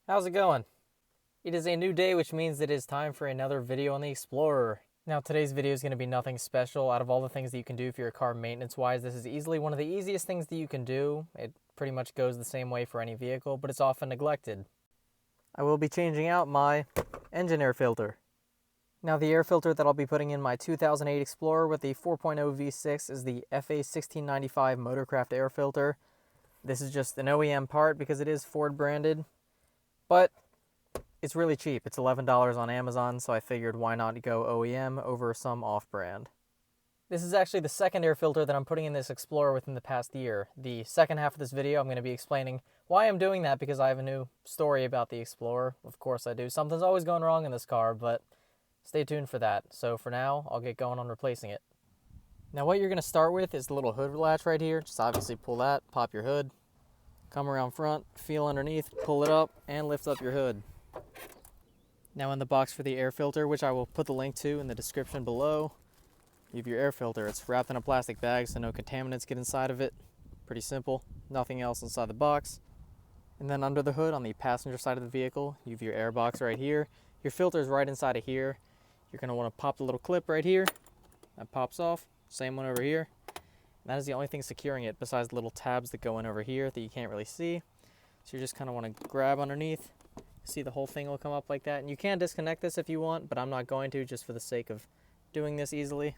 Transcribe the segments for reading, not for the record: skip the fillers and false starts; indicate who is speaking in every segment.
Speaker 1: How's it going? It is a new day, which means it is time for another video on the Explorer. Now, today's video is going to be nothing special. Out of all the things that you can do for your car maintenance-wise, this is easily one of the easiest things that you can do. It pretty much goes the same way for any vehicle, but it's often neglected. I will be changing out my engine air filter. Now, the air filter that I'll be putting in my 2008 Explorer with the 4.0 V6 is the FA1695 Motorcraft air filter. This is just an OEM part because it is Ford branded. But it's really cheap. It's $11 on Amazon, so I figured why not go OEM over some off-brand. This is actually the second air filter that I'm putting in this Explorer within the past year. The second half of this video, I'm going to be explaining why I'm doing that because I have a new story about the Explorer. Of course I do. Something's always going wrong in this car, but stay tuned for that. So for now, I'll get going on replacing it. Now what you're going to start with is the little hood latch right here. Just obviously pull that, pop your hood. Come around front, feel underneath, pull it up, and lift up your hood. Now in the box for the air filter, which I will put the link to in the description below, you have your air filter. It's wrapped in a plastic bag so no contaminants get inside of it. Pretty simple, nothing else inside the box. And then under the hood on the passenger side of the vehicle, you have your air box right here. Your filter is right inside of here. You're going to want to pop the little clip right here. That pops off. Same one over here. That is the only thing securing it besides the little tabs that go in over here that you can't really see. So you just kind of want to grab underneath. See, the whole thing will come up like that. And you can disconnect this if you want, but I'm not going to just for the sake of doing this easily.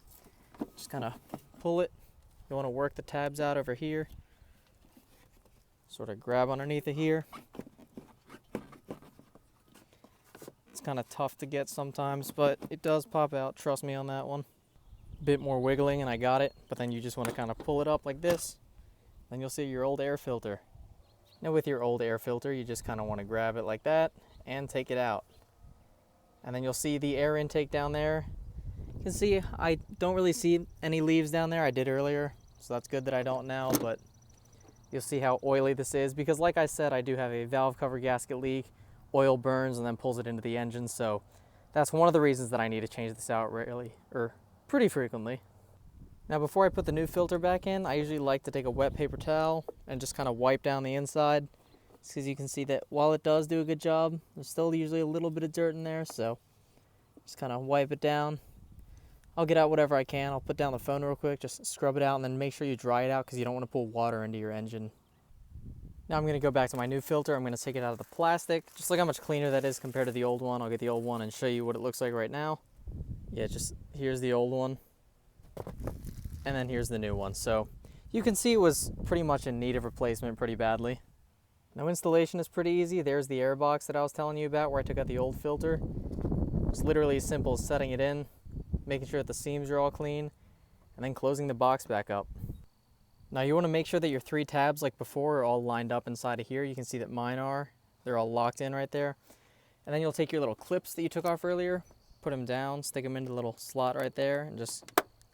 Speaker 1: Just kind of pull it. You want to work the tabs out over here. Sort of grab underneath it here. It's kind of tough to get sometimes, but it does pop out. Trust me on that one. Bit more wiggling and I got it, but then you just want to kind of pull it up like this. Then you'll see your old air filter. Now with your old air filter, you just kind of want to grab it like that and take it out. And then you'll see the air intake down there. You can see I don't really see any leaves down there. I did earlier, so that's good that I don't now, but you'll see how oily this is because like I said, I do have a valve cover gasket leak. Oil burns and then pulls it into the engine, so that's one of the reasons that I need to change this out pretty frequently. Now before I put the new filter back in, I usually like to take a wet paper towel and just kind of wipe down the inside. Because you can see that while it does do a good job, there's still usually a little bit of dirt in there, so just kind of wipe it down. I'll get out whatever I can. I'll put down the phone real quick, just scrub it out, and then make sure you dry it out because you don't want to pull water into your engine. Now I'm going to go back to my new filter. I'm going to take it out of the plastic. Just look how much cleaner that is compared to the old one. I'll get the old one and show you what it looks like right now. Yeah, just here's the old one. And then here's the new one. So you can see it was pretty much in need of replacement pretty badly. Now installation is pretty easy. There's the air box that I was telling you about where I took out the old filter. It's literally as simple as setting it in, making sure that the seams are all clean, and then closing the box back up. Now you want to make sure that your 3 tabs like before are all lined up inside of here. You can see that mine are. They're all locked in right there. And then you'll take your little clips that you took off earlier, put them down, stick them into the little slot right there, and just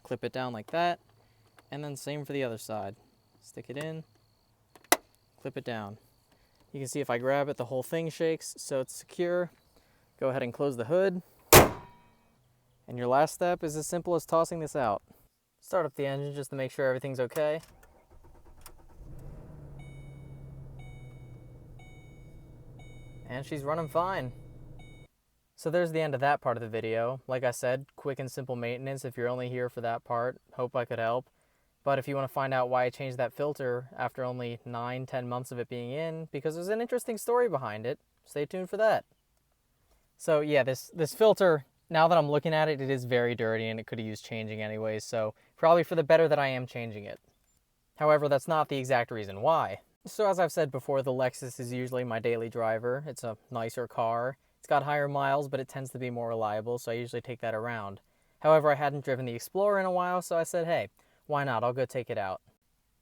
Speaker 1: clip it down like that. And then same for the other side. Stick it in, clip it down. You can see if I grab it, the whole thing shakes, so it's secure. Go ahead and close the hood. And your last step is as simple as tossing this out. Start up the engine just to make sure everything's okay. And she's running fine. So there's the end of that part of the video. Like I said, quick and simple maintenance if you're only here for that part. Hope I could help. But if you want to find out why I changed that filter after only 9-10 months of it being in, because there's an interesting story behind it, stay tuned for that. So yeah, this filter, now that I'm looking at it, it is very dirty and it could have used changing anyways, so probably for the better that I am changing it. However, that's not the exact reason why. So as I've said before, the Lexus is usually my daily driver. It's a nicer car. It's got higher miles, but it tends to be more reliable, so I usually take that around. However, I hadn't driven the Explorer in a while, so I said, hey, why not? I'll go take it out.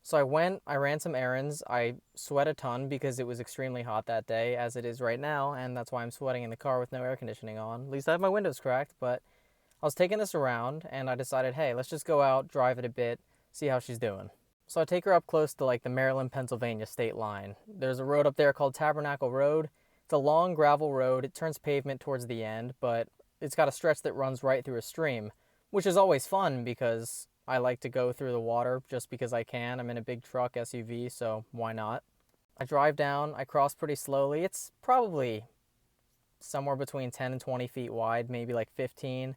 Speaker 1: So I ran some errands. I sweat a ton because it was extremely hot that day, as it is right now, and that's why I'm sweating in the car with no air conditioning on. At least I have my windows cracked, but I was taking this around, and I decided, hey, let's just go out, drive it a bit, see how she's doing. So I take her up close to like the Maryland-Pennsylvania state line. There's a road up there called Tabernacle Road. It's a long gravel road. It turns pavement towards the end, but it's got a stretch that runs right through a stream, which is always fun because I like to go through the water just because I can. I'm in a big truck SUV, so why not? I drive down, I cross pretty slowly. It's probably somewhere between 10 and 20 feet wide, maybe like 15.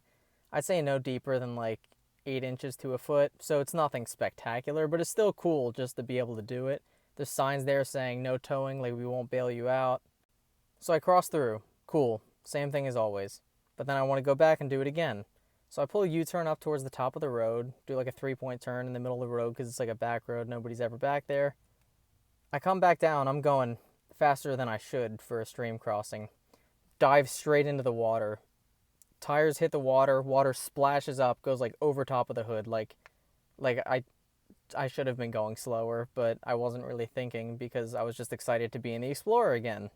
Speaker 1: I'd say no deeper than like 8 inches to a foot, so it's nothing spectacular, but it's still cool just to be able to do it. There's signs there saying no towing, like we won't bail you out. So I cross through. Cool. Same thing as always. But then I want to go back and do it again. So I pull a U-turn up towards the top of the road, do like a 3-point turn in the middle of the road because it's like a back road, nobody's ever back there. I come back down, I'm going faster than I should for a stream crossing. Dive straight into the water. Tires hit the water, water splashes up, goes like over top of the hood. Like I should have been going slower, but I wasn't really thinking because I was just excited to be in the Explorer again.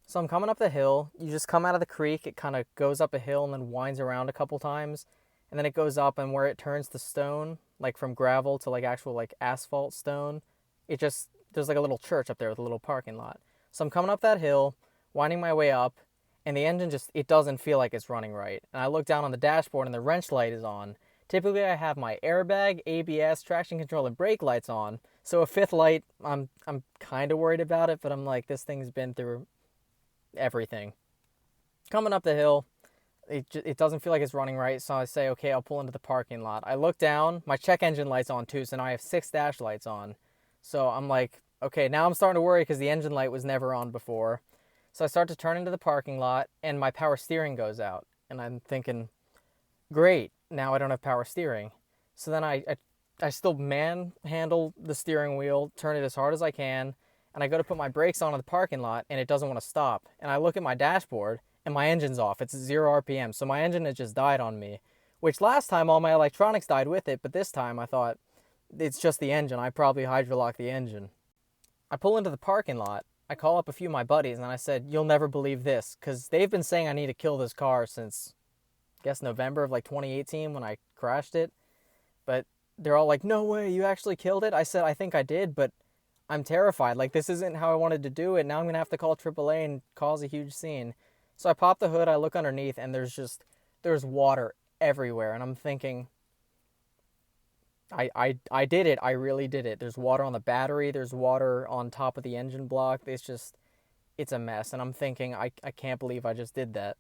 Speaker 1: So I'm coming up the hill. You just come out of the creek. It kind of goes up a hill and then winds around a couple times. And then it goes up, and where it turns to stone, like from gravel to like actual like asphalt stone, there's like a little church up there with a little parking lot. So I'm coming up that hill, winding my way up, and the engine it doesn't feel like it's running right. And I look down on the dashboard and the wrench light is on. Typically I have my airbag, ABS, traction control, and brake lights on. So a fifth light, I'm kind of worried about it, but I'm like, this thing's been through everything. Coming up the hill, it doesn't feel like it's running right, so I say, okay, I'll pull into the parking lot. I look down, my check engine light's on too, so now I have 6 dash lights on. So I'm like, okay, now I'm starting to worry because the engine light was never on before. So I start to turn into the parking lot, and my power steering goes out. And I'm thinking, great, now I don't have power steering. So then I still manhandle the steering wheel, turn it as hard as I can, and I go to put my brakes on in the parking lot, and it doesn't want to stop. And I look at my dashboard, and my engine's off. It's 0 RPM, so my engine has just died on me. Which last time all my electronics died with it, but this time I thought, it's just the engine. I probably hydrolocked the engine. I pull into the parking lot. I call up a few of my buddies, and I said, you'll never believe this, because they've been saying I need to kill this car since, I guess, November of like 2018 when I crashed it. But they're all like, no way, you actually killed it? I said, I think I did, but I'm terrified. Like, this isn't how I wanted to do it. Now I'm going to have to call AAA and cause a huge scene. So I pop the hood, I look underneath, and there's water everywhere. And I'm thinking, I did it. I really did it. There's water on the battery. There's water on top of the engine block. It's a mess. And I'm thinking, I can't believe I just did that.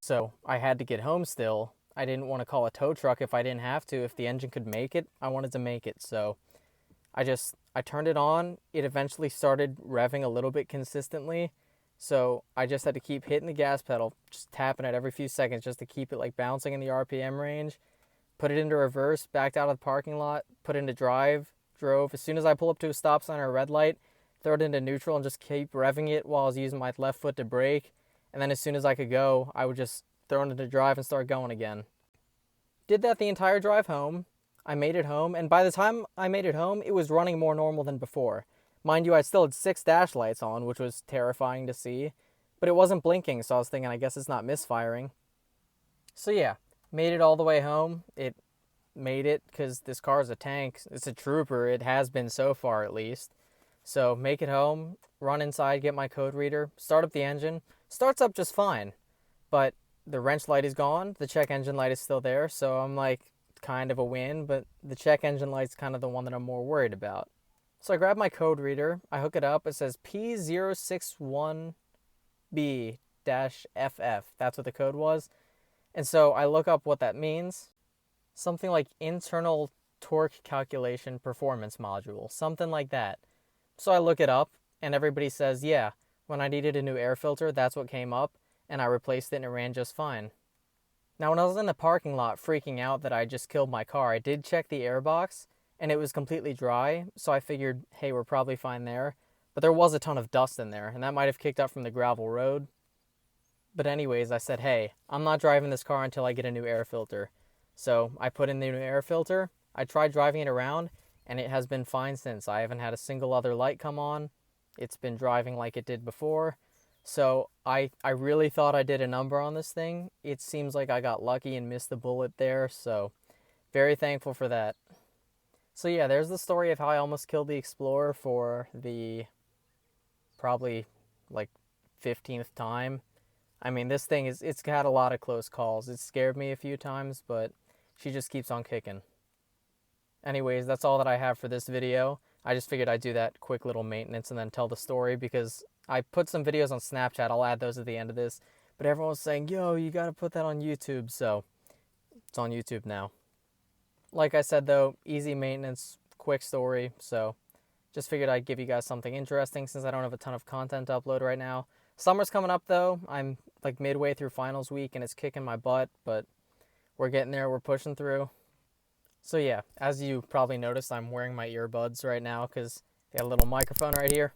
Speaker 1: So I had to get home still. I didn't want to call a tow truck if I didn't have to. If the engine could make it, I wanted to make it. So I turned it on. It eventually started revving a little bit consistently. So I just had to keep hitting the gas pedal, just tapping it every few seconds just to keep it like bouncing in the RPM range. Put it into reverse, backed out of the parking lot, put it into drive, drove. As soon as I pull up to a stop sign or a red light, throw it into neutral and just keep revving it while I was using my left foot to brake. And then as soon as I could go, I would just throw it into drive and start going again. Did that the entire drive home. I made it home, and by the time I made it home, it was running more normal than before. Mind you, I still had 6 dash lights on, which was terrifying to see, but it wasn't blinking, so I was thinking, I guess it's not misfiring. So yeah, made it all the way home. It made it because this car is a tank. It's a trooper. It has been so far, at least. So make it home, run inside, get my code reader, start up the engine. Starts up just fine, but the wrench light is gone. The check engine light is still there, so I'm like, kind of a win, but the check engine light's kind of the one that I'm more worried about. So I grab my code reader, I hook it up, it says P061B-FF, that's what the code was. And so I look up what that means. Something like internal torque calculation performance module, something like that. So I look it up, and everybody says, yeah, when I needed a new air filter, that's what came up, and I replaced it and it ran just fine. Now, when I was in the parking lot freaking out that I just killed my car, I did check the airbox, and it was completely dry, so I figured, hey, we're probably fine there. But there was a ton of dust in there, and that might have kicked up from the gravel road. But anyways, I said, hey, I'm not driving this car until I get a new air filter. So I put in the new air filter, I tried driving it around, and it has been fine since. I haven't had a single other light come on. It's been driving like it did before. So I really thought I did a number on this thing. It seems like I got lucky and missed the bullet there, so very thankful for that. So yeah, there's the story of how I almost killed the Explorer for the probably like 15th time. I mean, this thing it's had a lot of close calls. It scared me a few times, but she just keeps on kicking. Anyways, that's all that I have for this video. I just figured I'd do that quick little maintenance and then tell the story, because I put some videos on Snapchat. I'll add those at the end of this. But everyone was saying, yo, you got to put that on YouTube. So it's on YouTube now. Like I said, though, easy maintenance, quick story. So just figured I'd give you guys something interesting since I don't have a ton of content to upload right now. Summer's coming up, though. I'm like midway through finals week and it's kicking my butt, but we're getting there. We're pushing through. So yeah, as you probably noticed, I'm wearing my earbuds right now because they got a little microphone right here,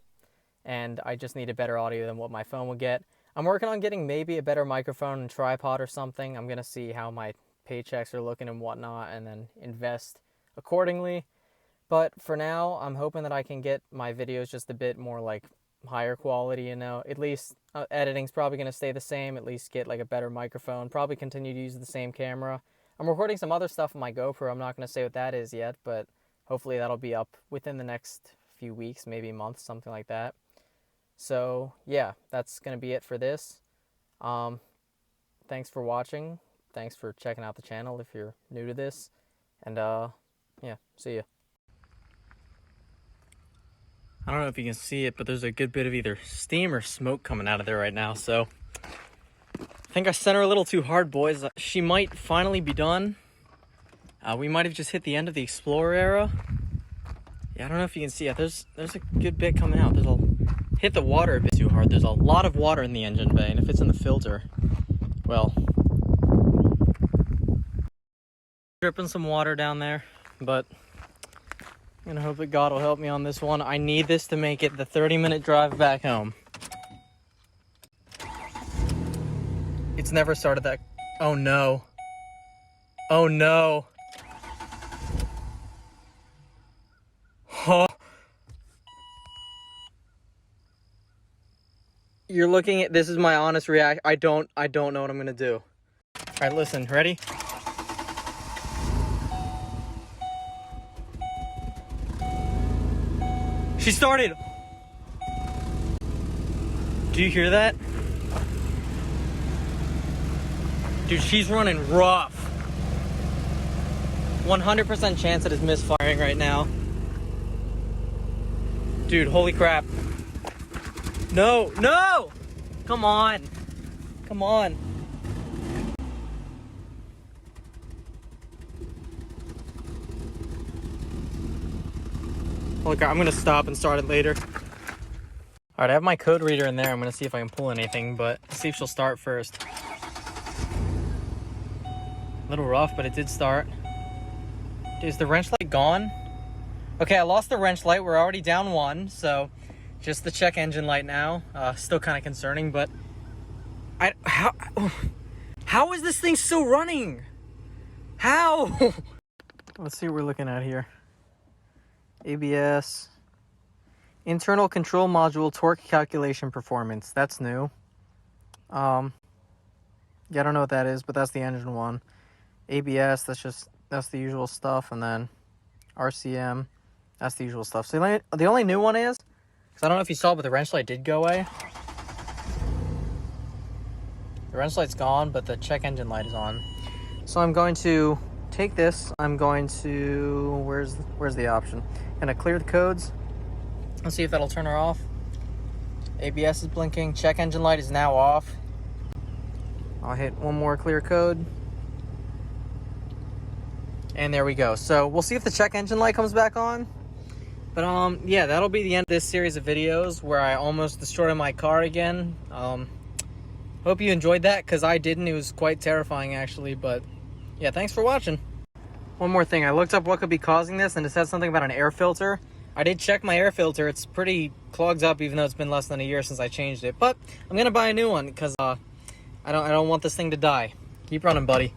Speaker 1: and I just need a better audio than what my phone will get. I'm working on getting maybe a better microphone and tripod or something. I'm going to see how my paychecks are looking and whatnot, and then invest accordingly. But for now, I'm hoping that I can get my videos just a bit more like higher quality, you know. At least editing's probably going to stay the same, at least get like a better microphone, probably continue to use the same camera. I'm recording some other stuff on my GoPro. I'm not going to say what that is yet, but hopefully that'll be up within the next few weeks, maybe months, something like that. So yeah, that's going to be it for this. Thanks for watching. Thanks for checking out the channel if you're new to this. And yeah, see ya. I don't know if you can see it, but there's a good bit of either steam or smoke coming out of there right now, so I think I sent her a little too hard, boys. She might finally be done. We might have just hit the end of the Explorer era. Yeah, I don't know if you can see it. There's a good bit coming out. Hit the water a bit too hard. There's a lot of water in the engine bay, and if it's in the filter, well, dripping some water down there, but I'm gonna hope that God will help me on this one. I need this to make it the 30-minute drive back home. It's never started that. Oh no. Oh no. Oh. You're looking at, this is my honest reaction. I don't know what I'm gonna do. All right, listen, ready? She started. Do you hear that? Dude, she's running rough. 100% chance it is misfiring right now. Dude, holy crap. No, no! Come on. Come on. Holy crap, I'm gonna stop and start it later. All right, I have my code reader in there. I'm gonna see if I can pull anything, but let's see if she'll start first. A little rough, but it did start. Dude, is the wrench light gone? Okay, I lost the wrench light. We're already down one, so just the check engine light now. Still kind of concerning, but how is this thing still running? How? Let's see what we're looking at here. ABS. Internal control module torque calculation performance. That's new. Yeah, I don't know what that is, but that's the engine one. ABS, that's the usual stuff, and then RCM, that's the usual stuff. So the only new one is, because I don't know if you saw, but the wrench light did go away. The wrench light's gone, but the check engine light is on. So I'm going to take this. I'm going to, where's the option? I'm gonna clear the codes. Let's see if that'll turn her off. ABS is blinking. Check engine light is now off. I'll hit one more clear code. And there we go. So we'll see if the check engine light comes back on. But yeah, that'll be the end of this series of videos where I almost destroyed my car again. Hope you enjoyed that, because I didn't. It was quite terrifying actually, but yeah, thanks for watching. One more thing, I looked up what could be causing this, and it said something about an air filter. I did check my air filter. It's pretty clogged up, even though it's been less than a year since I changed it. But I'm gonna buy a new one because I don't want this thing to die. Keep running, buddy.